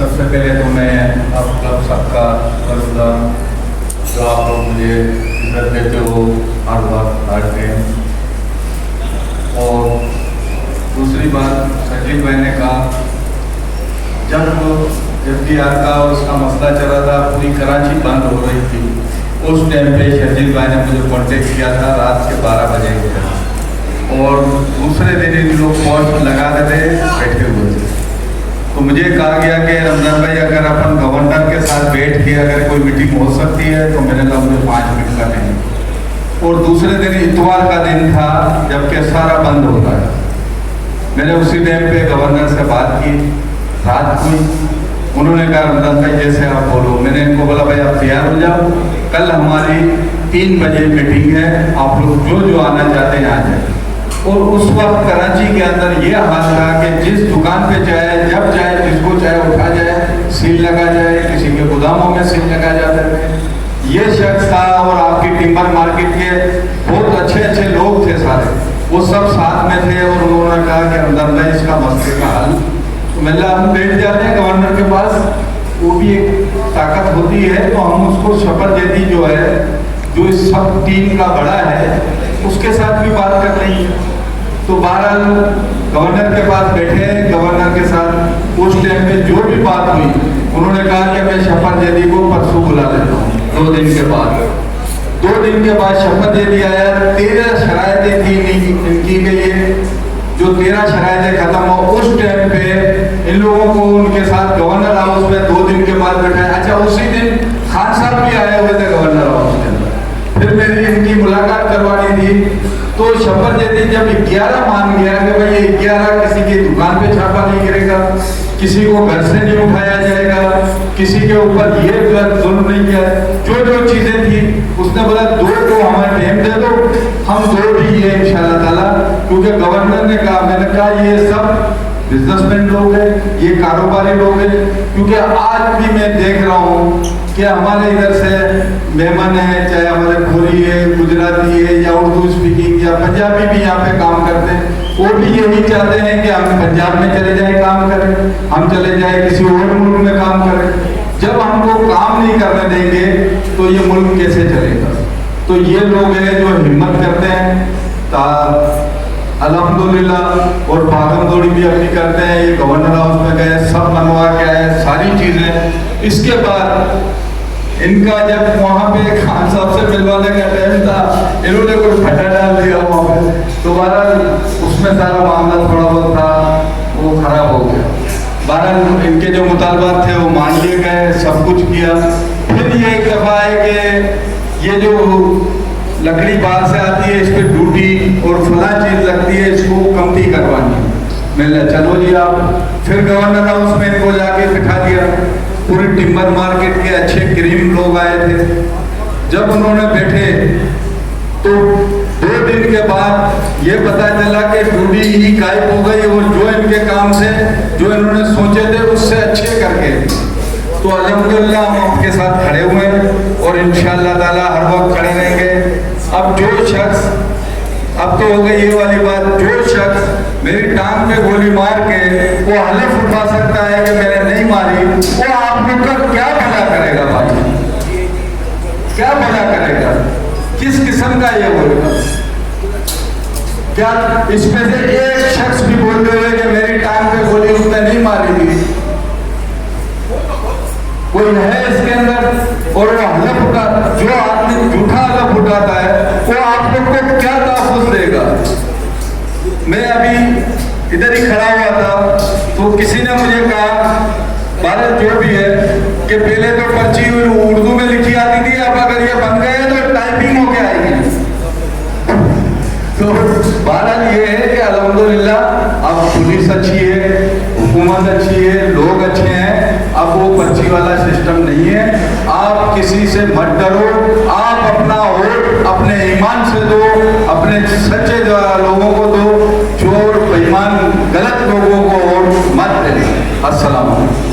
सबसे पहले तो मैं आप सबका शुक्रगुजार जो आप लोग मुझे इज्जत देते हो हर वक्त हर टाइम। और दूसरी बात, शकील भाई ने कहा जब FDR का उसका मसला चल रहा था, पूरी कराची बंद हो रही थी, उस टाइम पे शकील भाई ने मुझे कांटेक्ट किया था रात के 12 बजे और दूसरे दिन इन लोग पोस्ट लगा देते बैठे हुए थे। तो मुझे कहा गया कि रमजान भाई अगर अपन गवर्नर के साथ बैठ के अगर कोई मीटिंग हो सकती है तो मैंने कहा मुझे 5 मिनट का नहीं। और दूसरे दिन इतवार का दिन था जबकि सारा बंद होता है। मैंने उसी टाइम पे गवर्नर से बात की रात को। उन्होंने कहा रमजान भाई जैसे आप बोलो। मैंने इनको बोला भाई आप तैयार हो जाओ, कल हमारी 3 बजे मीटिंग है, आप लोग जो आना चाहते हैं आ जाए। और उस वक्त कराची के अंदर ये हाल था कि जिस दुकान पे जाए जब जाए जिसको चाहे उठा जाए, सील लगा जाए, किसी के गोदामों में सील लगा जाते थे। ये शख्स था और आपकी टिम्बर मार्केट के बहुत अच्छे अच्छे लोग थे सारे, वो सब साथ में थे। और उन्होंने कहा कि रमजान भाई इसका मसले का हल, तो मतलब हम बैठ जाते हैं गवर्नर के पास, वो भी एक ताकत होती है। तो हम उसको शपथ देती जो है, जो इस सब टीम का बड़ा है, उसके साथ भी बात कर रही है। तो बहरहाल गवर्नर के पास बैठे, गवर्नर के साथ उस टाइम पे जो भी बात हुई, उन्होंने कहा कि मैं शपथ दे दी को परसों बुला लेता हूँ। 2 दिन के बाद 2 दिन के बाद शपथ दे दिया है। 13 शरायतें थी इनकी के लिए, जो 13 शरायतें खत्म हो उस टाइम पे इन लोगों को उनके साथ गवर्नर हाउस में 2 दिन के बाद बैठाया। अच्छा, उसी दिन खान साहब भी आए हुए थे गवर्नर हाउस के अंदर, फिर मेरी इनकी मुलाकात करवानी थी। तो शपथ देती जब 11 मान गया कि भाई ये 11 किसी की दुकान पे छापा नहीं गिरेगा, किसी को घर से नहीं उठाया जाएगा, किसी के ऊपर ये जुल्म नहीं किया, जो चीजें थी उसने बोला 2 को हमें टाइम दे दो, हम 2 भी ये इंशाल्लाह ताला। क्योंकि गवर्नर ने कहा, मैंने कहा ये सब बिजनेसमैन लोग हैं, ये कारोबारी लोग हैं। क्योंकि आज भी मैं देख रहा हूँ कि हमारे इधर से मेहमान है, चाहे हमारे खोरी है, गुजराती है या उर्दू स्पीकिंग या पंजाबी भी यहाँ पे काम करते हैं, वो भी यही चाहते हैं कि हम पंजाब में चले जाए काम करें, हम चले जाए किसी और मुल्क में काम करें। जब हमको काम नहीं करने देंगे तो ये मुल्क कैसे चलेगा। तो ये लोग हैं जो हिम्मत करते हैं अल्हम्दुलिल्लाह, और भागम दौड़ी भी अपनी करते हैं। ये गवर्नर हाउस में गए, सब बनवा के आए सारी चीजें। इसके बाद इनका जब वहाँ पे खान साहब से मिलवाने का टाइम था, इन्होंने कोई फटा डाल दिया वहाँ पे, दोबारा उसमें सारा मामला थोड़ा बहुत था वो खराब हो गया। बहरहाल इनके जो मुतालबात थे वो मान लिए गए, सब कुछ किया। फिर ये एक दफा है कि ये जो लकड़ी बाहर से आती है, इस पर ड्यूटी और फला चीज लगती है, इसको कमती करवानी है। मैंने चलो जी आप। फिर गवर्नर हाउस में इनको जाके बिठा दिया। पूरी टिम्बर मार्केट के अच्छे क्रीम लोग आए थे। जब उन्होंने बैठे तो 2 दिन के बाद ये पता चला कि ड्यूटी ही गायब हो गई और जो इनके काम से जो इन्होंने सोचे थे उससे अच्छे करके। तो अल्हम्दुलिल्लाह हम आपके साथ खड़े हुए हैं और इंशाअल्लाह ताला हर वक्त खड़े रहेंगे। अब जो शख्स, अब तो हो गई ये वाली बात, जो शख्स मेरी टांग पे गोली मार के वो हलफ उठा सकता है कि मैंने नहीं मारी, वो आप लोग का क्या भला करेगा भाई, क्या भला करेगा, किस किस्म का ये बोलेगा। क्या इसमें से एक शख्स भी बोलते हुए कि मेरी टांग पे गोली उसने नहीं मारी थी कोई है इसके अंदर? और वो हलफ उठा, जो आदमी झूठा हलफ उठाता है वो आप लोग को क्या तहफ़्फ़ुज़ देगा। मैं अभी इधर ही खड़ा हुआ था तो किसी ने मुझे कहा, भारत जो भी है, कि पहले तो पर्ची उर्दू में लिखी आती थी, अब अगर ये बन गए तो टाइपिंग होके आएगी। तो बहरहाल ये है कि अल्हम्दुलिल्लाह अब पुलिस अच्छी है, हुकूमत अच्छी है, लोग अच्छे हैं। अब वो पर्ची वाला सिस्टम नहीं है। आप किसी से मत डरो, आप अपना वोट अपने ईमान से दो, अपने सच्चे लोगों को दो, चोर बेईमान गलत लोगों को वोट मत दें। अस्सलाम वालेकुम।